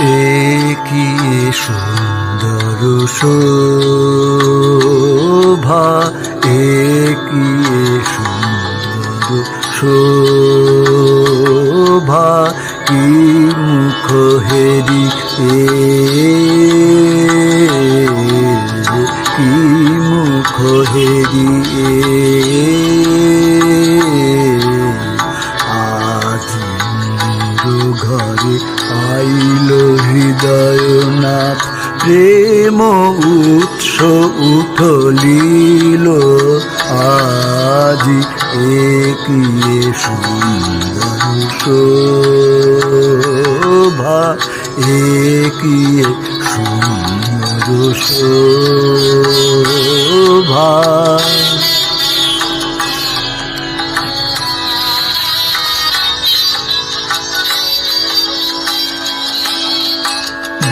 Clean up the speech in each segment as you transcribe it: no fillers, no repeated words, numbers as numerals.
কি সুন্দর শোভা, কি সুন্দর শোভা, কি মুখ হেরি কি মুখ হেরি আজ ঘরে আইল হৃদয়নাথ, প্রেম উৎস উথলিল আজি, কি সুন্দর শোভা, কি সুন্দর শোভা।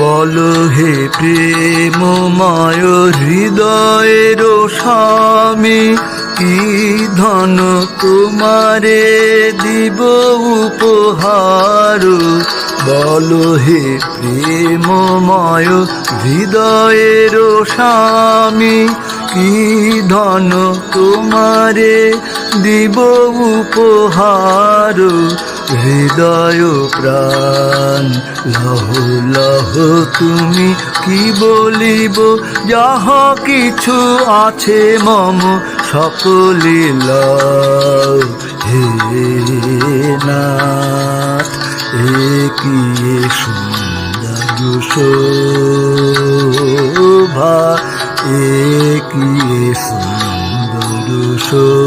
বলো হে প্রেমময় হৃদয়ের স্বামী, কি ধন তোমারে দিব উপহার। বলো হে প্রেমময় হৃদয়ের স্বামী, কি ধন তোমারে দিব উপহার। হৃদয় প্রাণ লহ লহ তুমি কি বলিব, যাহ কিছু আছে মম সকলি লও হে নাথ। কি সুন্দর শোভা, কি সুন্দর শোভা।